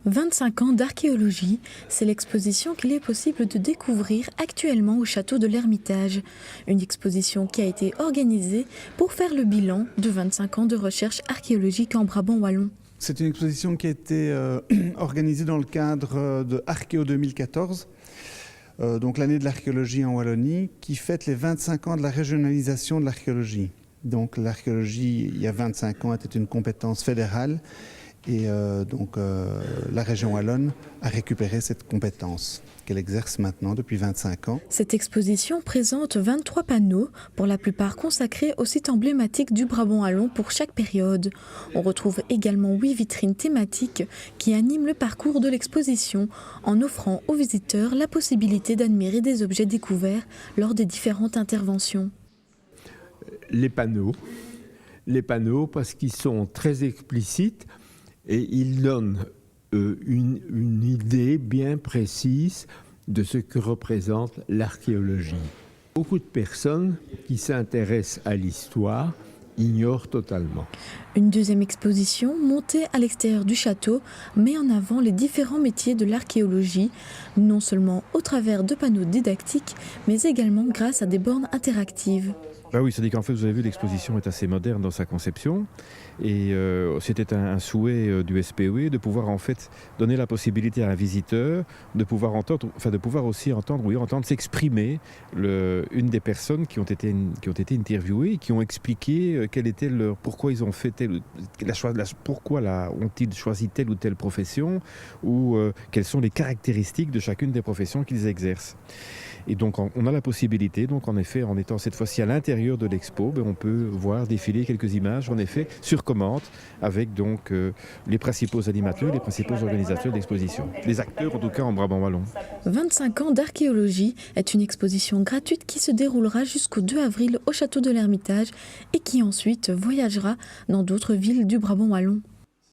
25 ans d'archéologie, c'est l'exposition qu'il est possible de découvrir actuellement au château de l'Ermitage. Une exposition qui a été organisée pour faire le bilan de 25 ans de recherche archéologique en Brabant wallon. C'est une exposition qui a été organisée dans le cadre de Archéo 2014, donc l'année de l'archéologie en Wallonie, qui fête les 25 ans de la régionalisation de l'archéologie. Donc l'archéologie, il y a 25 ans, était une compétence fédérale. Et la région wallonne a récupéré cette compétence qu'elle exerce maintenant depuis 25 ans. Cette exposition présente 23 panneaux, pour la plupart consacrés aux sites emblématiques du Brabant wallon pour chaque période. On retrouve également 8 vitrines thématiques qui animent le parcours de l'exposition en offrant aux visiteurs la possibilité d'admirer des objets découverts lors des différentes interventions. Les panneaux parce qu'ils sont très explicites. Et il donne une idée bien précise de ce que représente l'archéologie. Beaucoup de personnes qui s'intéressent à l'histoire ignorent totalement. Une deuxième exposition, montée à l'extérieur du château, met en avant les différents métiers de l'archéologie, non seulement au travers de panneaux didactiques, mais également grâce à des bornes interactives. Oui, c'est-à-dire qu'en fait, vous avez vu, l'exposition est assez moderne dans sa conception et c'était un souhait du SPOE de pouvoir en fait donner la possibilité à un visiteur de pouvoir aussi entendre s'exprimer une des personnes qui ont été interviewées et qui ont expliqué pourquoi ils ont fait ont-ils choisi telle ou telle profession ou quelles sont les caractéristiques de chacune des professions qu'ils exercent. Et donc on a la possibilité, donc en effet, en étant cette fois-ci à l'intérieur de l'expo, on peut voir défiler quelques images, en effet, sur commande, avec donc les principaux animateurs, les principaux organisateurs d'exposition. Les acteurs, en tout cas, en Brabant wallon. 25 ans d'archéologie est une exposition gratuite qui se déroulera jusqu'au 2 avril au château de l'Ermitage et qui ensuite voyagera dans d'autres villes du Brabant wallon.